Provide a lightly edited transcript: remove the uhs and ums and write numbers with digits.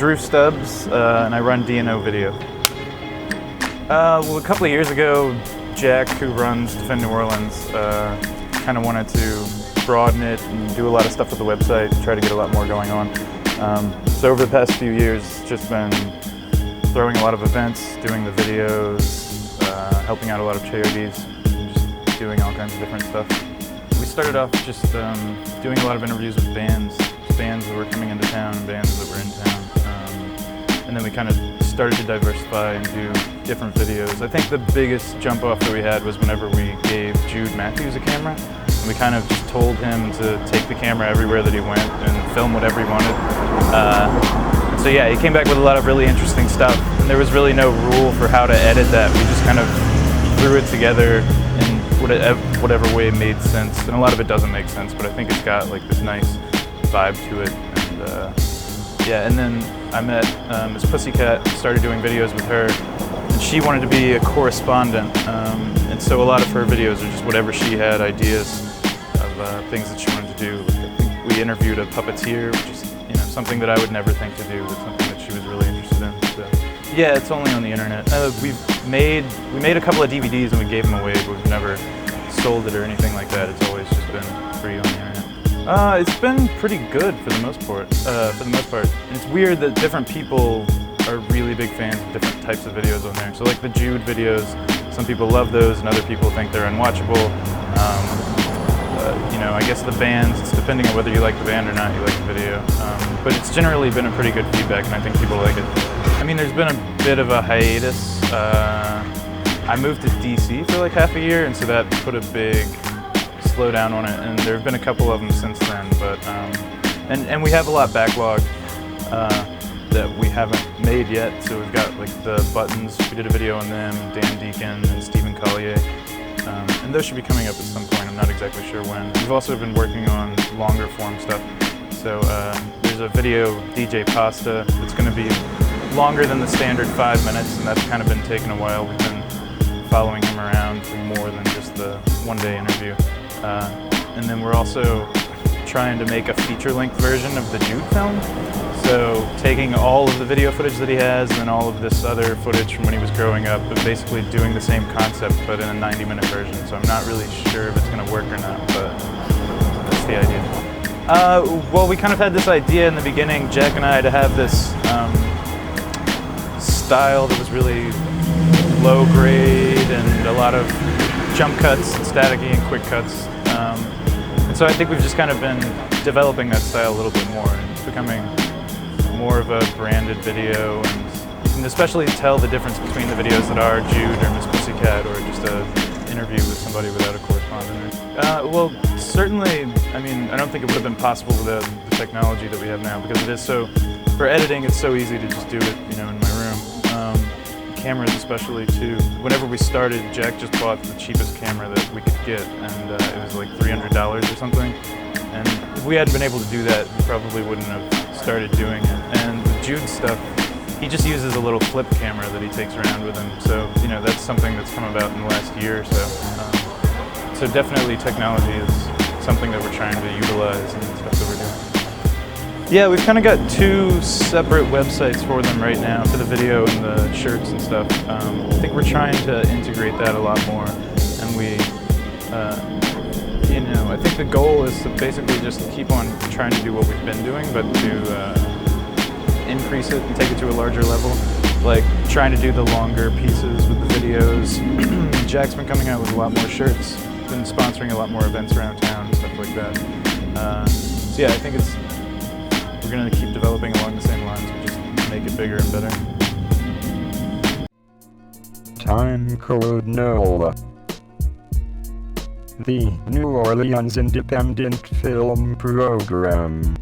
Drew Stubbs, and I run D&O Video. Well, a couple of years ago, Jack, who runs Defend New Orleans, kind of wanted to broaden it and do a lot of stuff with the website, try to get a lot more going on. So over the past few years, it's just been throwing a lot of events, doing the videos, helping out a lot of charities, and just doing all kinds of different stuff. We started off just doing a lot of interviews with bands that were coming into town and bands that were in town. And then we kind of started to diversify and do different videos. I think the biggest jump off that we had was whenever we gave Jude Matthews a camera. And we kind of just told him to take the camera everywhere that he went and film whatever he wanted. So yeah, he came back with a lot of really interesting stuff. And there was really no rule for how to edit that. We just kind of threw it together in whatever way it made sense. And a lot of it doesn't make sense, but I think it's got like this nice vibe to it. And yeah, and then I met Miss Pussycat, started doing videos with her, and she wanted to be a correspondent. And so a lot of her videos are just whatever she had ideas of things that she wanted to do. Like, I think we interviewed a puppeteer, which is something that I would never think to do, but something that she was really interested in. So yeah, it's only on the internet. We made a couple of DVDs and we gave them away, but we've never sold it or anything like that. It's always just been free on the internet. It's been pretty good for the most part. And it's weird that different people are really big fans of different types of videos on there. So like the Jude videos, some people love those and other people think they're unwatchable. I guess the bands, it's depending on whether you like the band or not, you like the video. But it's generally been a pretty good feedback and I think people like it. I mean, there's been a bit of a hiatus. I moved to DC for like half a year, and so that put a big slowdown on it, and there have been a couple of them since then, but and we have a lot backlogged that we haven't made yet. So we've got like the buttons, we did a video on them, Dan Deacon and Stephen Collier, and those should be coming up at some point. I'm not exactly sure when. We've also been working on longer form stuff. So there's a video, DJ Pasta, that's going to be longer than the standard 5 minutes, and that's kind of been taking a while. We've been following him around for more than just the one-day interview. And then we're also trying to make a feature-length version of the Jude film. So taking all of the video footage that he has and then all of this other footage from when he was growing up, but basically doing the same concept but in a 90-minute version. So I'm not really sure if it's going to work or not, but that's the idea. Well, we kind of had this idea in the beginning, Jack and I, to have this style that was really low grade and a lot of jump cuts, staticky and quick cuts. And so I think we've just kind of been developing that style a little bit more, and it's becoming more of a branded video, and you can especially tell the difference between the videos that are Jude or Miss Pussycat or just an interview with somebody without a correspondent. Well, certainly, I mean, I don't think it would have been possible without the technology that we have now, because it is so, for editing, it's so easy to just do it, in my room. Cameras especially too. Whenever we started, Jack just bought the cheapest camera that we could get, and it was like $300 or something. And if we hadn't been able to do that, we probably wouldn't have started doing it. And with Jude's stuff, he just uses a little flip camera that he takes around with him. So, that's something that's come about in the last year or so. So definitely technology is something that we're trying to utilize and stuff that we're doing. Yeah, we've kind of got two separate websites for them right now, for the video and the shirts and stuff. I think we're trying to integrate that a lot more, and we, I think the goal is to basically just keep on trying to do what we've been doing, but to increase it and take it to a larger level. Like trying to do the longer pieces with the videos. Jack's been coming out with a lot more shirts, been sponsoring a lot more events around town and stuff like that. So yeah, I think we're going to keep developing along the same lines, but just make it bigger and better. Timecode NOLA. The New Orleans Independent Film Program.